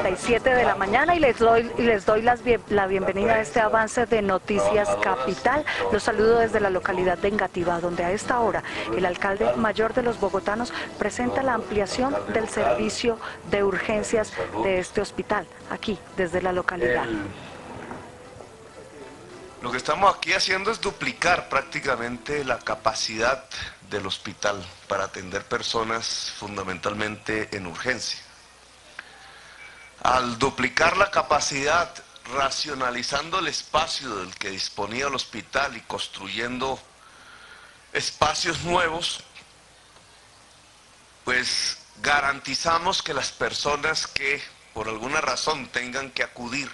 8:37 de la mañana y les doy la bienvenida a este avance de Noticias Capital. Los saludo desde la localidad de Engativá, donde a esta hora el alcalde mayor de los bogotanos presenta la ampliación del servicio de urgencias de este hospital, aquí desde la localidad. Lo que estamos aquí haciendo es duplicar prácticamente la capacidad del hospital para atender personas fundamentalmente en urgencia. Al duplicar la capacidad, racionalizando el espacio del que disponía el hospital y construyendo espacios nuevos, pues garantizamos que las personas que por alguna razón tengan que acudir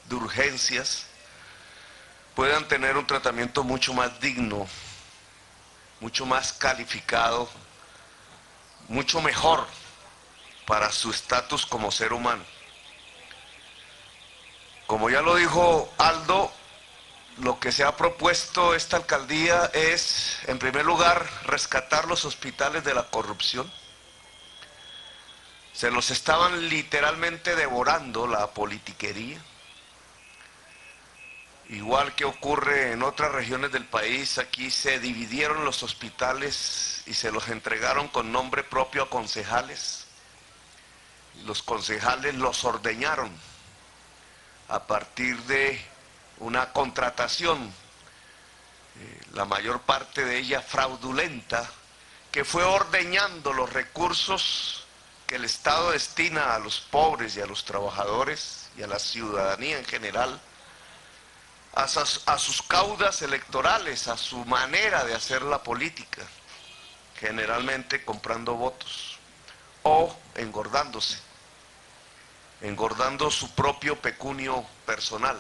de urgencias puedan tener un tratamiento mucho más digno, mucho más calificado, mucho mejor para su estatus como ser humano. Como ya lo dijo Aldo, lo que se ha propuesto esta alcaldía es, en primer lugar, rescatar los hospitales de la corrupción. Se los estaban literalmente devorando la politiquería. Igual que ocurre en otras regiones del país, aquí se dividieron los hospitales y se los entregaron con nombre propio a concejales. Los concejales los ordeñaron a partir de una contratación, la mayor parte de ella fraudulenta, que fue ordeñando los recursos que el Estado destina a los pobres y a los trabajadores y a la ciudadanía en general, a sus caudas electorales, a su manera de hacer la política, generalmente comprando votos o engordándose, engordando su propio pecunio personal.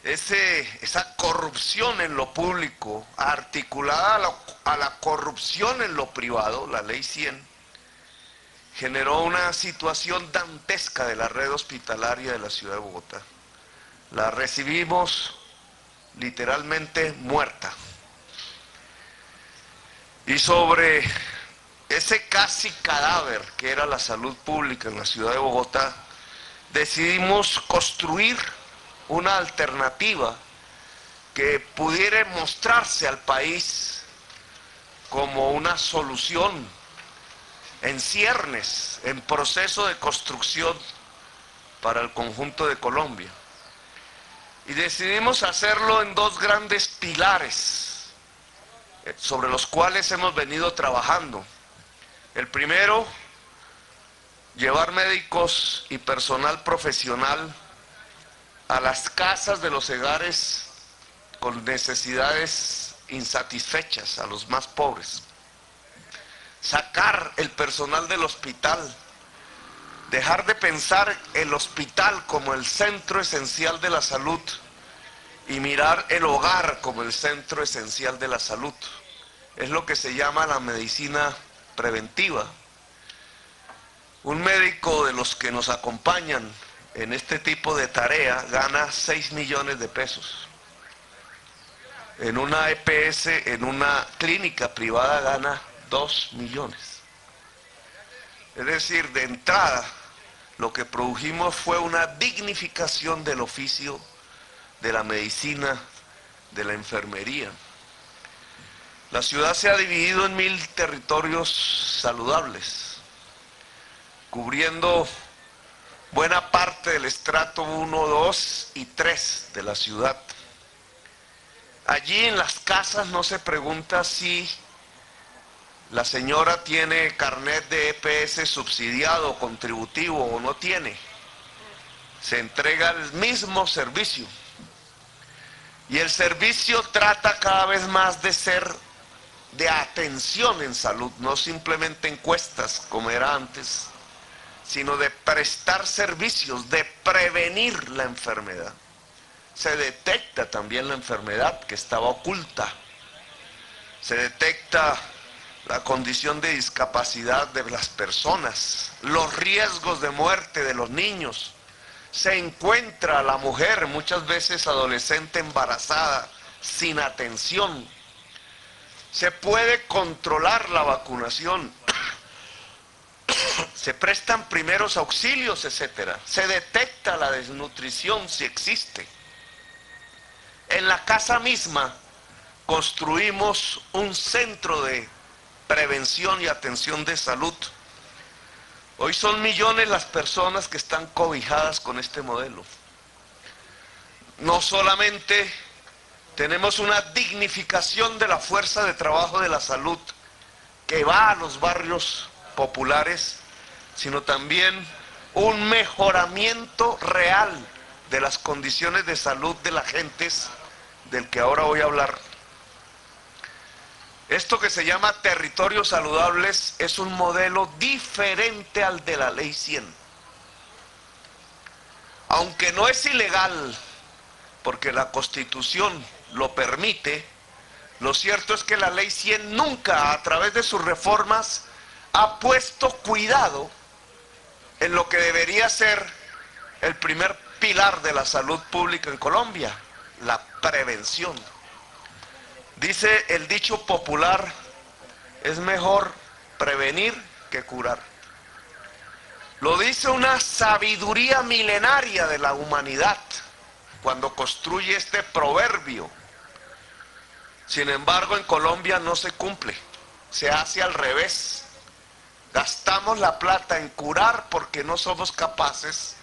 Esa corrupción en lo público, articulada a la corrupción en lo privado, la Ley 100, generó una situación dantesca de la red hospitalaria de la ciudad de Bogotá. La recibimos literalmente muerta. Y sobre ese casi cadáver que era la salud pública en la ciudad de Bogotá, decidimos construir una alternativa que pudiera mostrarse al país como una solución en ciernes, en proceso de construcción para el conjunto de Colombia. Y decidimos hacerlo en dos grandes pilares sobre los cuales hemos venido trabajando. El primero, llevar médicos y personal profesional a las casas de los hogares con necesidades insatisfechas, a los más pobres. Sacar el personal del hospital, dejar de pensar el hospital como el centro esencial de la salud y mirar el hogar como el centro esencial de la salud. Es lo que se llama la medicina preventiva. Un médico de los que nos acompañan en este tipo de tarea gana 6 millones de pesos. En una EPS, en una clínica privada, gana 2 millones. Es decir, de entrada, lo que produjimos fue una dignificación del oficio de la medicina, de la enfermería. La ciudad se ha dividido en 1000 territorios saludables, cubriendo buena parte del estrato 1, 2 y 3 de la ciudad. Allí en las casas no se pregunta si la señora tiene carnet de EPS subsidiado o contributivo o no tiene. Se entrega el mismo servicio. Y el servicio trata cada vez más de ser de atención en salud, no simplemente encuestas como era antes, sino de prestar servicios, de prevenir la enfermedad. Se detecta también la enfermedad que estaba oculta. Se detecta la condición de discapacidad de las personas, los riesgos de muerte de los niños. Se encuentra a la mujer, muchas veces adolescente embarazada, sin atención. Se puede controlar la vacunación. Se prestan primeros auxilios, etcétera. Se detecta la desnutrición si existe. En la casa misma construimos un centro de prevención y atención de salud. Hoy son millones las personas que están cobijadas con este modelo. No solamente tenemos una dignificación de la fuerza de trabajo de la salud que va a los barrios populares, sino también un mejoramiento real de las condiciones de salud de las gentes, del que ahora voy a hablar. Esto que se llama territorios saludables es un modelo diferente al de la Ley 100. Aunque no es ilegal, porque la Constitución lo permite, lo cierto es que la Ley 100 nunca, a través de sus reformas, ha puesto cuidado en lo que debería ser el primer pilar de la salud pública en Colombia, la prevención. Dice el dicho popular, es mejor prevenir que curar. Lo dice una sabiduría milenaria de la humanidad cuando construye este proverbio. Sin embargo, en Colombia no se cumple, se hace al revés. Gastamos la plata en curar porque no somos capaces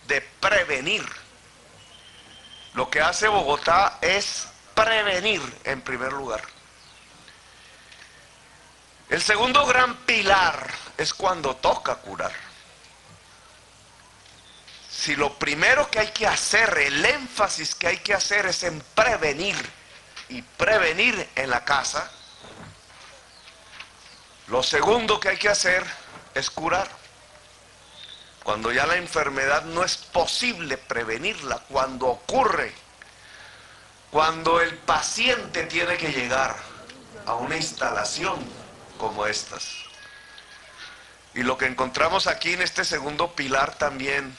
de prevenir. Lo que hace Bogotá es prevenir en primer lugar. El segundo gran pilar es cuando toca curar. Si lo primero que hay que hacer, el énfasis que hay que hacer es en prevenir, y prevenir en la casa, lo segundo que hay que hacer es curar. Cuando ya la enfermedad no es posible prevenirla, cuando ocurre, cuando el paciente tiene que llegar a una instalación como estas. Y lo que encontramos aquí en este segundo pilar también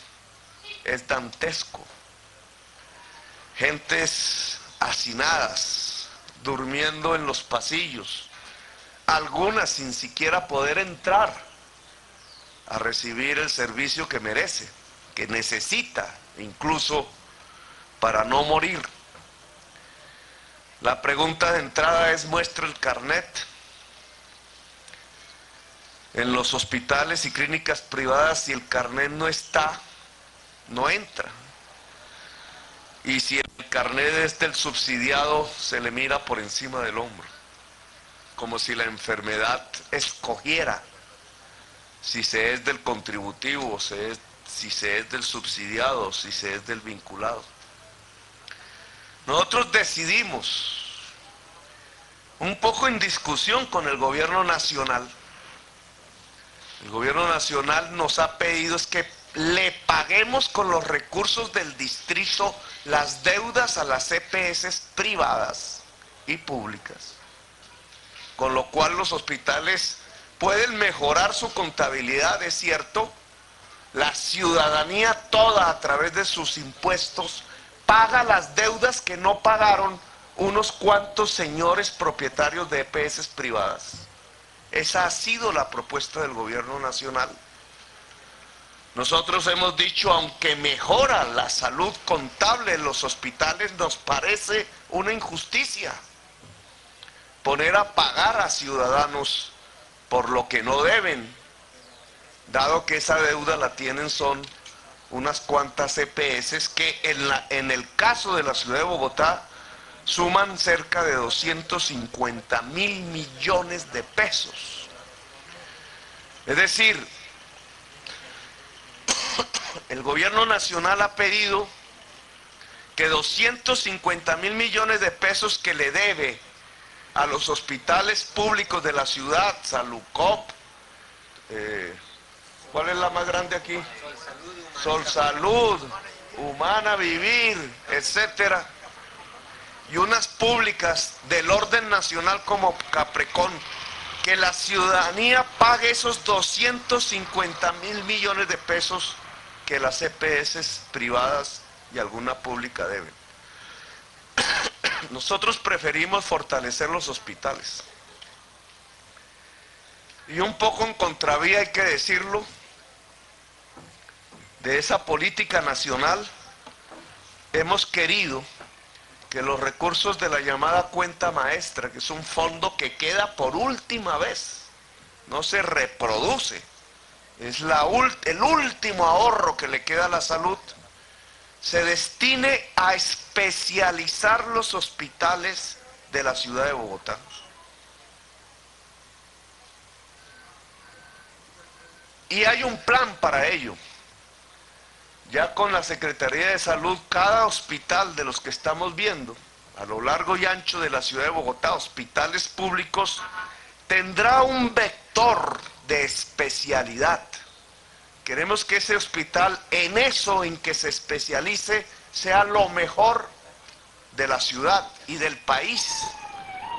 es dantesco. Gentes hacinadas, durmiendo en los pasillos, algunas sin siquiera poder entrar a recibir el servicio que merece, que necesita, incluso para no morir. La pregunta de entrada es, ¿muestra el carnet? En los hospitales y clínicas privadas, si el carnet no está, no entra. Y si el carnet es del subsidiado, se le mira por encima del hombro, como si la enfermedad escogiera si se es del contributivo, si se es del subsidiado, si se es del vinculado. Nosotros decidimos, un poco en discusión con el gobierno nacional, el gobierno nacional nos ha pedido es que le paguemos con los recursos del distrito las deudas a las EPS privadas y públicas, con lo cual los hospitales pueden mejorar su contabilidad, es cierto. La ciudadanía toda, a través de sus impuestos, paga las deudas que no pagaron unos cuantos señores propietarios de EPS privadas. Esa ha sido la propuesta del gobierno nacional. Nosotros hemos dicho, aunque mejora la salud contable en los hospitales, nos parece una injusticia poner a pagar a ciudadanos por lo que no deben, dado que esa deuda la tienen son unas cuantas EPS que en el caso de la ciudad de Bogotá suman cerca de 250.000 millones de pesos. Es decir, el gobierno nacional ha pedido que 250.000 millones de pesos que le debe a los hospitales públicos de la ciudad, Salucop, ¿cuál es la más grande aquí? Sol Salud, Humana Vivir, etcétera, y unas públicas del orden nacional como Caprecon, que la ciudadanía pague esos 250.000 millones de pesos que las EPS privadas y alguna pública deben. Nosotros preferimos fortalecer los hospitales. y un poco en contravía, hay que decirlo, de esa política nacional, hemos querido que los recursos de la llamada cuenta maestra, que es un fondo que queda por última vez, no se reproduce, es el último ahorro que le queda a la salud, se destine a especializar los hospitales de la ciudad de Bogotá. Y hay un plan para ello. Ya con la Secretaría de Salud, cada hospital de los que estamos viendo a lo largo y ancho de la ciudad de Bogotá, hospitales públicos, tendrá un vector de especialidad. Queremos que ese hospital, en eso en que se especialice, sea lo mejor de la ciudad y del país,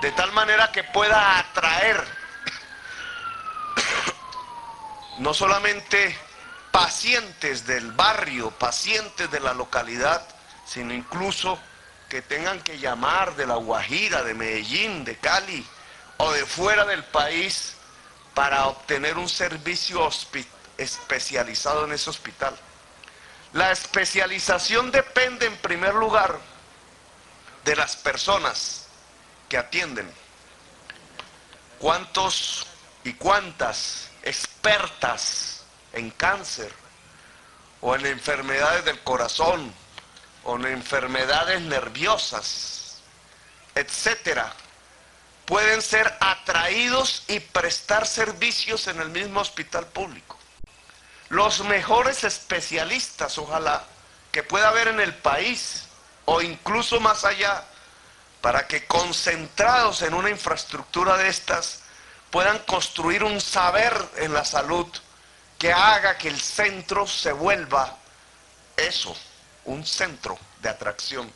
de tal manera que pueda atraer no solamente pacientes del barrio, pacientes de la localidad, sino incluso que tengan que llamar de La Guajira, de Medellín, de Cali o de fuera del país para obtener un servicio especializado en ese hospital. La especialización depende en primer lugar de las personas que atienden. ¿Cuántos y cuántas expertas en cáncer o en enfermedades del corazón o en enfermedades nerviosas, etcétera, pueden ser atraídos y prestar servicios en el mismo hospital público? Los mejores especialistas, ojalá, que pueda haber en el país o incluso más allá, para que concentrados en una infraestructura de estas puedan construir un saber en la salud que haga que el centro se vuelva eso, un centro de atracción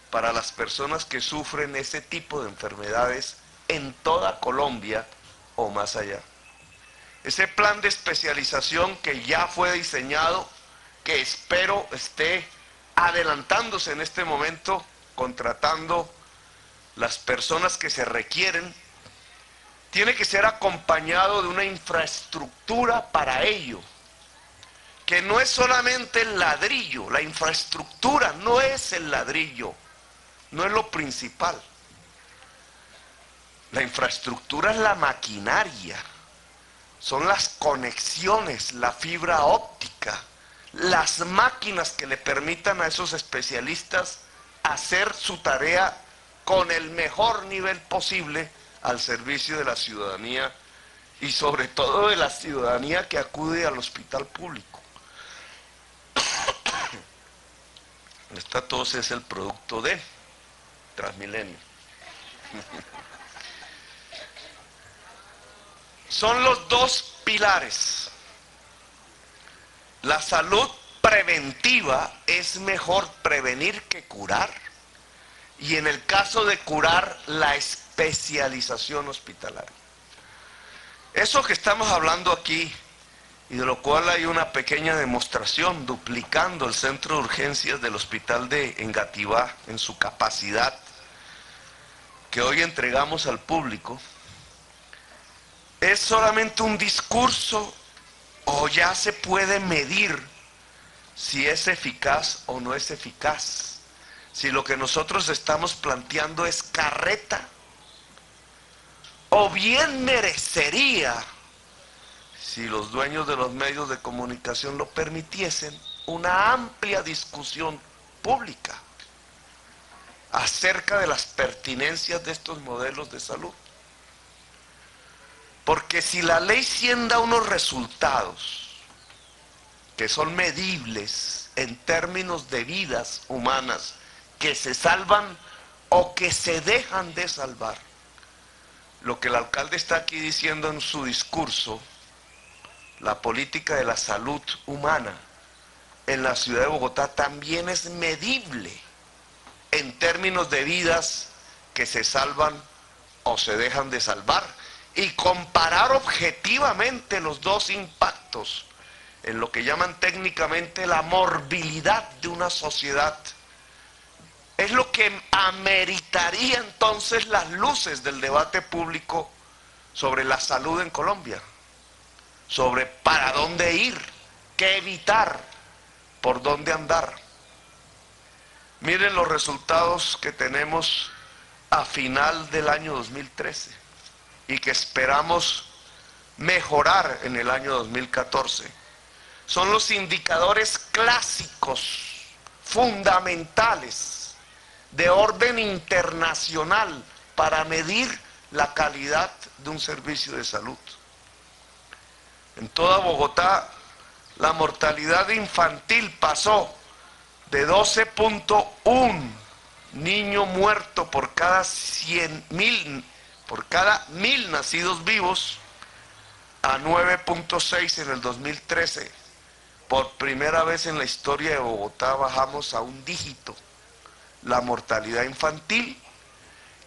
para las personas que sufren ese tipo de enfermedades en toda Colombia o más allá. Ese plan de especialización que ya fue diseñado, que espero esté adelantándose en este momento, contratando las personas que se requieren, tiene que ser acompañado de una infraestructura para ello, que no es solamente el ladrillo, la infraestructura no es el ladrillo, no es lo principal. La infraestructura es la maquinaria, son las conexiones, la fibra óptica, las máquinas que le permitan a esos especialistas hacer su tarea con el mejor nivel posible al servicio de la ciudadanía y sobre todo de la ciudadanía que acude al hospital público. Esta tos es el producto de Transmilenio. Son los dos pilares. La salud preventiva es mejor prevenir que curar. Y en el caso de curar, la especialización hospitalaria. Eso que estamos hablando aquí, y de lo cual hay una pequeña demostración, duplicando el centro de urgencias del hospital de Engativá en su capacidad, que hoy entregamos al público, ¿es solamente un discurso o ya se puede medir si es eficaz o no es eficaz? Si lo que nosotros estamos planteando es carreta, o bien merecería, si los dueños de los medios de comunicación lo permitiesen, una amplia discusión pública acerca de las pertinencias de estos modelos de salud. Porque si la ley sí da unos resultados que son medibles en términos de vidas humanas que se salvan o que se dejan de salvar, lo que el alcalde está aquí diciendo en su discurso, la política de la salud humana en la ciudad de Bogotá también es medible en términos de vidas que se salvan o se dejan de salvar, y comparar objetivamente los dos impactos en lo que llaman técnicamente la morbilidad de una sociedad, es lo que ameritaría entonces las luces del debate público sobre la salud en Colombia, sobre para dónde ir, qué evitar, por dónde andar. Miren los resultados que tenemos a final del año 2013 y que esperamos mejorar en el año 2014. Son los indicadores clásicos, fundamentales, de orden internacional para medir la calidad de un servicio de salud. En toda Bogotá, la mortalidad infantil pasó de 12.1 niño muerto por cada 1.000 nacidos vivos a 9.6 en el 2013. Por primera vez en la historia de Bogotá bajamos a un dígito la mortalidad infantil,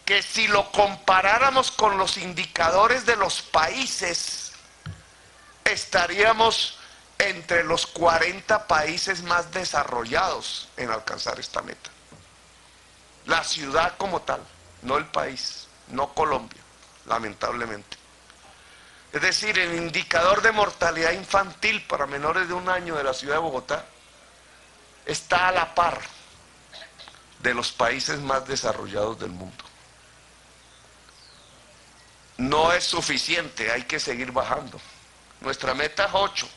que si lo comparáramos con los indicadores de los países, estaríamos entre los 40 países más desarrollados en alcanzar esta meta. La ciudad como tal, no el país, no Colombia, lamentablemente. Es decir, el indicador de mortalidad infantil para menores de 1 año de la ciudad de Bogotá está a la par de los países más desarrollados del mundo. No es suficiente, hay que seguir bajando. Nuestra meta es 8.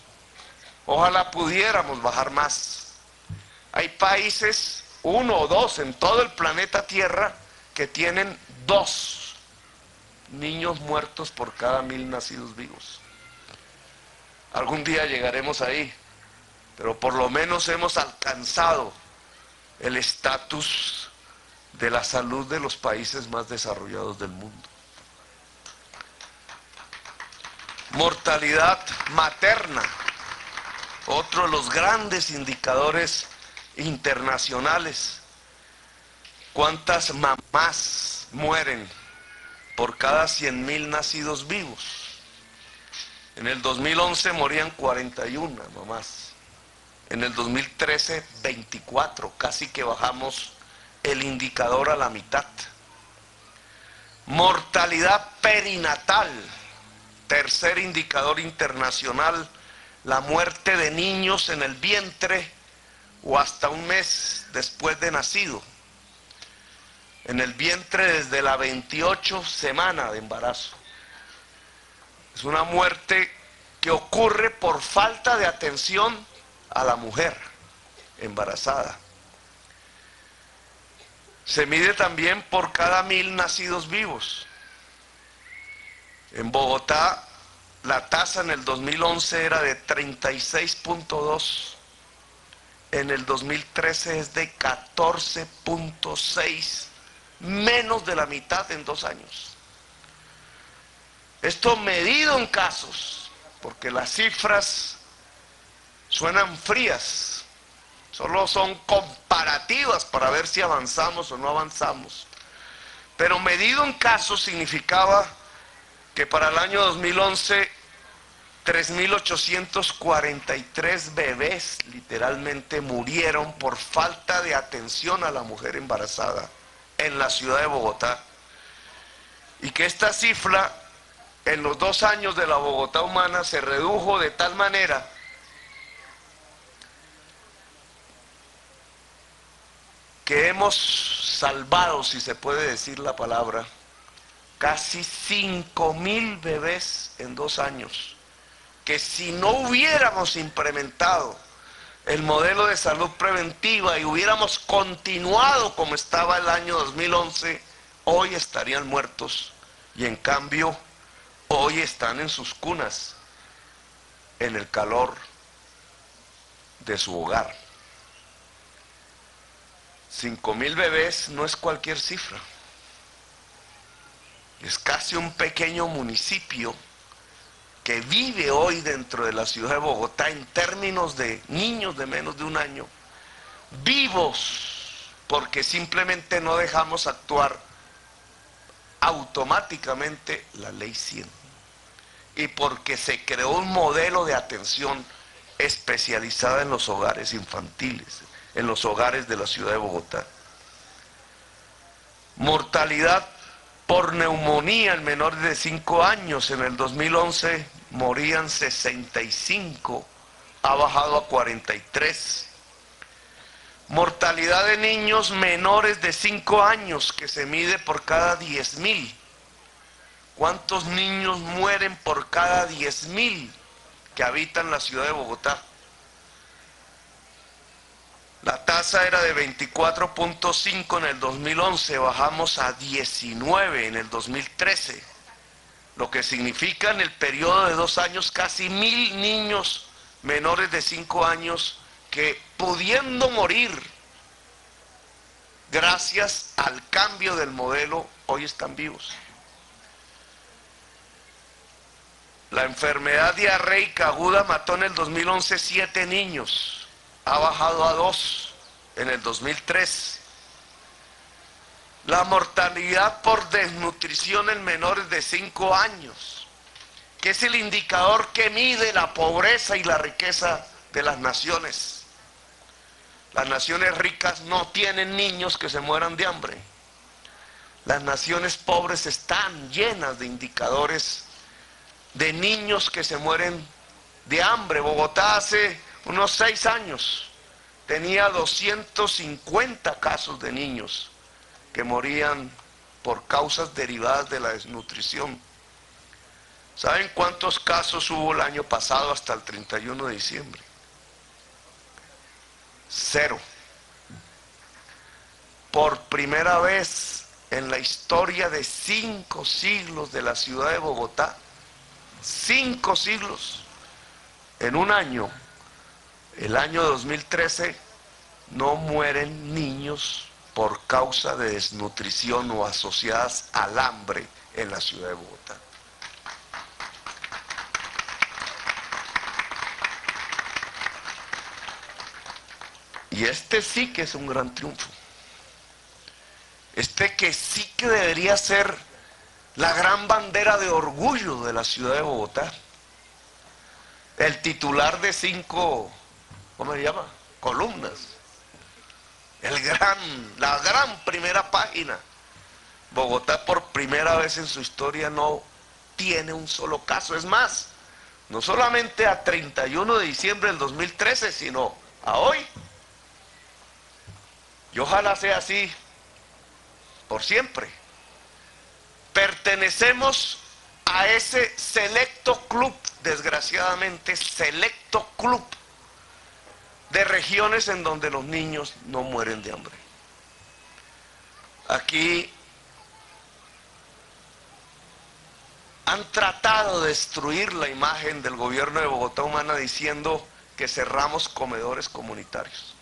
Ojalá pudiéramos bajar más. Hay países, 1 o 2 en todo el planeta Tierra, que tienen 2 niños muertos por cada 1.000 nacidos vivos. Algún día llegaremos ahí, pero por lo menos hemos alcanzado el estatus de la salud de los países más desarrollados del mundo. Mortalidad materna, otro de los grandes indicadores internacionales. ¿Cuántas mamás mueren por cada 100.000 nacidos vivos? En el 2011 morían 41 mamás. En el 2013, 24, casi que bajamos el indicador a la mitad. Mortalidad perinatal, tercer indicador internacional, la muerte de niños en el vientre o hasta un mes después de nacido. En el vientre desde la 28 semana de embarazo. Es una muerte que ocurre por falta de atención a la mujer embarazada. Se mide también por cada 1.000 nacidos vivos. En Bogotá, la tasa en el 2011 era de 36.2. En el 2013 es de 14.6. Menos de la mitad en 2 años. Esto medido en casos, porque las cifras suenan frías, solo son comparativas para ver si avanzamos o no avanzamos. Pero medido en casos significaba que para el año 2011, 3.843 bebés literalmente murieron por falta de atención a la mujer embarazada en la ciudad de Bogotá. Y que esta cifra en los 2 años de la Bogotá humana se redujo de tal manera que hemos salvado, si se puede decir la palabra, casi 5.000 bebés en 2 años, que si no hubiéramos implementado el modelo de salud preventiva y hubiéramos continuado como estaba el año 2011, hoy estarían muertos y en cambio hoy están en sus cunas, en el calor de su hogar. 5.000 bebés no es cualquier cifra. Es casi un pequeño municipio que vive hoy dentro de la ciudad de Bogotá en términos de niños de menos de 1 año, vivos, porque simplemente no dejamos actuar automáticamente la ley 100 y porque se creó un modelo de atención especializada en los hogares infantiles, en los hogares de la ciudad de Bogotá. Mortalidad Por neumonía en menores de 5 años, en el 2011 morían 65, ha bajado a 43. Mortalidad de niños menores de 5 años, que se mide por cada 10.000. ¿Cuántos niños mueren por cada 10.000 que habitan la ciudad de Bogotá? La tasa era de 24.5 en el 2011, bajamos a 19 en el 2013, lo que significa en el periodo de 2 años casi 1.000 niños menores de 5 años que, pudiendo morir gracias al cambio del modelo, hoy están vivos. La enfermedad diarreica aguda mató en el 2011 7 niños, ha bajado a 2 en el 2003. La mortalidad por desnutrición en menores de 5 años, que es el indicador que mide la pobreza y la riqueza de las naciones. Las naciones ricas no tienen niños que se mueran de hambre. Las naciones pobres están llenas de indicadores de niños que se mueren de hambre. Bogotá hace unos 6 años tenía 250 casos de niños que morían por causas derivadas de la desnutrición. ¿Saben cuántos casos hubo el año pasado hasta el 31 de diciembre? 0. Por primera vez en la historia de 5 siglos de la ciudad de Bogotá, 5 siglos, en un año, el año 2013, no mueren niños por causa de desnutrición o asociadas al hambre en la ciudad de Bogotá. Y este sí que es un gran triunfo. Este que sí que debería ser la gran bandera de orgullo de la ciudad de Bogotá. El titular de 5, ¿cómo se llama? Columnas. La gran primera página. Bogotá por primera vez en su historia no tiene un solo caso. Es más, no solamente a 31 de diciembre del 2013, sino a hoy. Y ojalá sea así por siempre. Pertenecemos a ese selecto club, desgraciadamente, selecto club de regiones en donde los niños no mueren de hambre. Aquí han tratado de destruir la imagen del gobierno de Bogotá Humana diciendo que cerramos comedores comunitarios.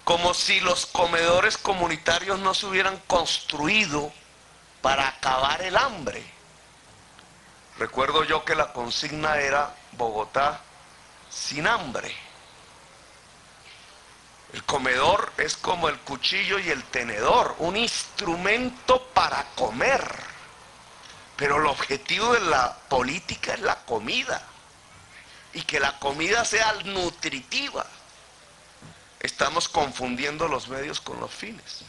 Como si los comedores comunitarios no se hubieran construido para acabar el hambre. Recuerdo yo que la consigna era Bogotá sin hambre. El comedor es como el cuchillo y el tenedor, un instrumento para comer. Pero el objetivo de la política es la comida. Y que la comida sea nutritiva. Estamos confundiendo los medios con los fines.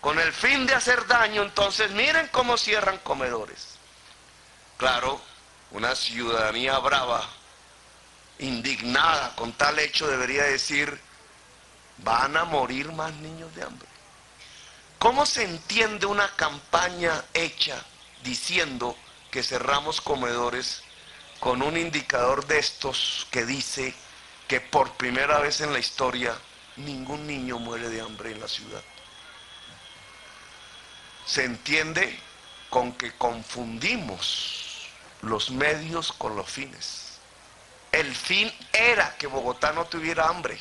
Con el fin de hacer daño, entonces miren cómo cierran comedores. Claro, una ciudadanía brava, indignada con tal hecho, debería decir, van a morir más niños de hambre. ¿Cómo se entiende una campaña hecha diciendo que cerramos comedores con un indicador de estos que dice que por primera vez en la historia ningún niño muere de hambre en la ciudad? Se entiende con que confundimos los medios con los fines. El fin era que Bogotá no tuviera hambre.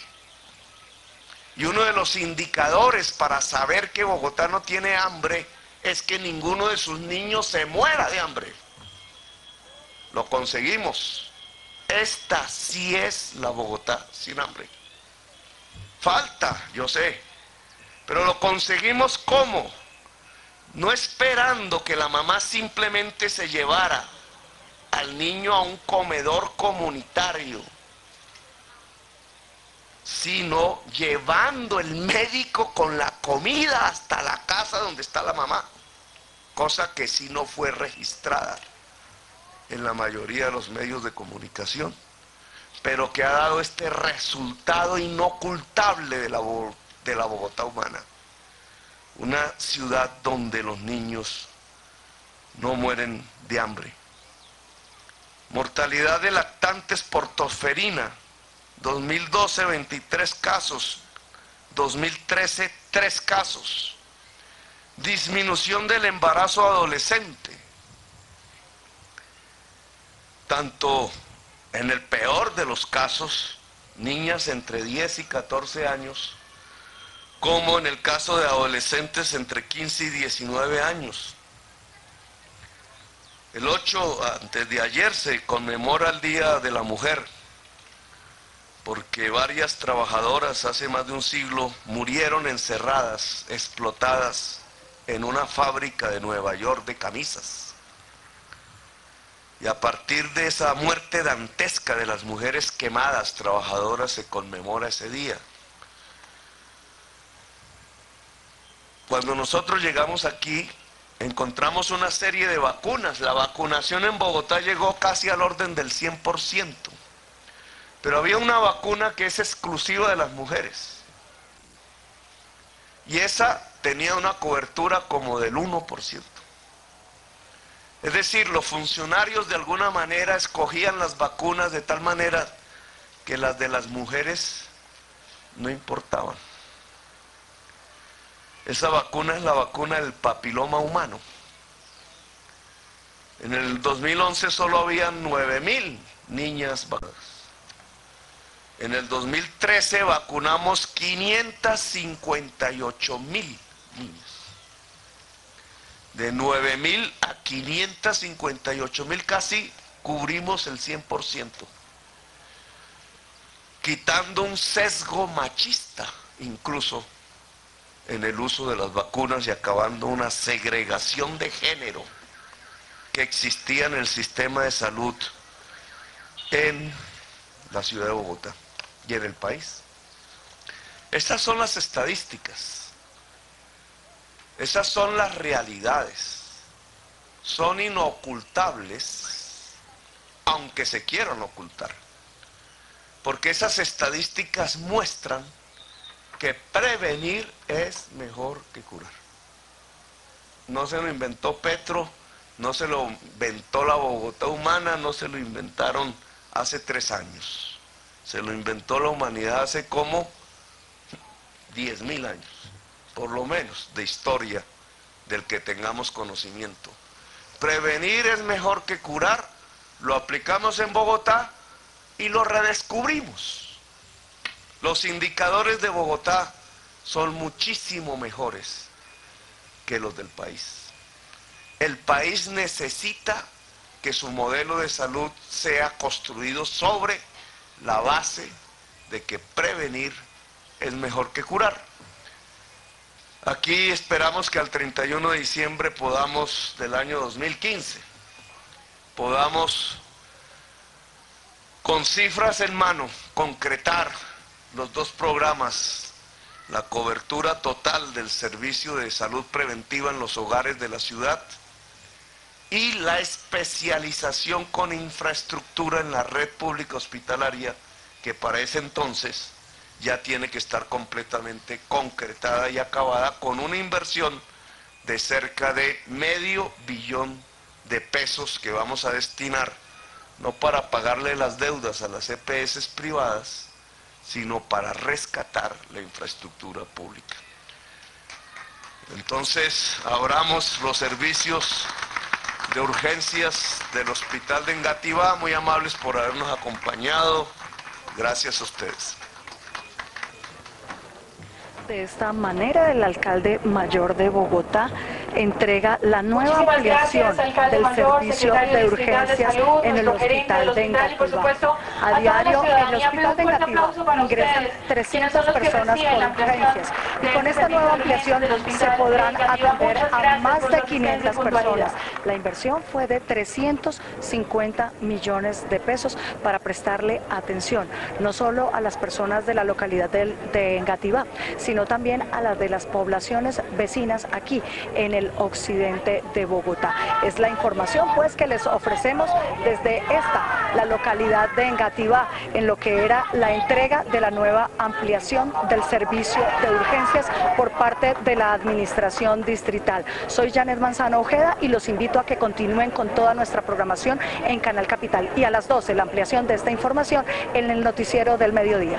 Y uno de los indicadores para saber que Bogotá no tiene hambre es que ninguno de sus niños se muera de hambre. Lo conseguimos. Esta sí es la Bogotá sin hambre. Falta, yo sé, pero lo conseguimos ¿cómo? No esperando que la mamá simplemente se llevara al niño a un comedor comunitario, sino llevando el médico con la comida hasta la casa donde está la mamá. cosa que sí no fue registrada en la mayoría de los medios de comunicación, pero que ha dado este resultado inocultable de la Bogotá humana. Una ciudad donde los niños no mueren de hambre. Mortalidad de lactantes por tosferina, 2012 23 casos, 2013 3 casos. Disminución del embarazo adolescente, tanto en el peor de los casos, niñas entre 10 y 14 años, como en el caso de adolescentes entre 15 y 19 años. El 8, antes de ayer, se conmemora el Día de la Mujer, porque varias trabajadoras hace más de un siglo murieron encerradas, explotadas en una fábrica de Nueva York de camisas. Y a partir de esa muerte dantesca de las mujeres quemadas, trabajadoras, se conmemora ese día. Cuando nosotros llegamos aquí, encontramos una serie de vacunas. La vacunación en Bogotá llegó casi al orden del 100%. Pero había una vacuna que es exclusiva de las mujeres. Y esa tenía una cobertura como del 1%. Es decir, los funcionarios de alguna manera escogían las vacunas de tal manera que las de las mujeres no importaban. Esa vacuna es la vacuna del papiloma humano. En el 2011 solo habían 9.000 niñas vacunadas. En el 2013 vacunamos 558.000 niñas. De 9.000 a 558.000 casi cubrimos el 100%. Quitando un sesgo machista incluso en el uso de las vacunas y acabando una segregación de género que existía en el sistema de salud en la ciudad de Bogotá y en el país. Estas son las estadísticas. Esas son las realidades. Son inocultables, aunque se quieran ocultar. Porque esas estadísticas muestran que prevenir es mejor que curar. No se lo inventó Petro, no se lo inventó la Bogotá humana, no se lo inventaron hace 3 años. Se lo inventó la humanidad hace como 10.000 años, por lo menos, de historia del que tengamos conocimiento. Prevenir es mejor que curar, lo aplicamos en Bogotá y lo redescubrimos. Los indicadores de Bogotá son muchísimo mejores que los del país. El país necesita que su modelo de salud sea construido sobre la base de que prevenir es mejor que curar. Aquí esperamos que al 31 de diciembre del año 2015, podamos, con cifras en mano, concretar los 2 programas, la cobertura total del servicio de salud preventiva en los hogares de la ciudad y la especialización con infraestructura en la red pública hospitalaria, que para ese entonces ya tiene que estar completamente concretada y acabada, con una inversión de cerca de $500 millones de pesos que vamos a destinar, no para pagarle las deudas a las EPS privadas, sino para rescatar la infraestructura pública. Entonces, abramos los servicios de urgencias del Hospital de Engativá. Muy amables por habernos acompañado. Gracias a ustedes. De esta manera, el alcalde mayor de Bogotá entrega la nueva ampliación del servicio de urgencias en el hospital de Engativá. A diario, en el hospital de Engativá ingresan 300 personas por urgencias y con esta nueva ampliación se podrán atender a más de 500 personas. La inversión fue de 350 millones de pesos para prestarle atención, no solo a las personas de la localidad de Engativá, sino también a las de las poblaciones vecinas aquí en el del occidente de Bogotá. Es la información pues que les ofrecemos desde la localidad de Engativá, en lo que era la entrega de la nueva ampliación del servicio de urgencias por parte de la administración distrital. Soy Janet Manzano Ojeda y los invito a que continúen con toda nuestra programación en Canal Capital y a las 12 la ampliación de esta información en el noticiero del mediodía.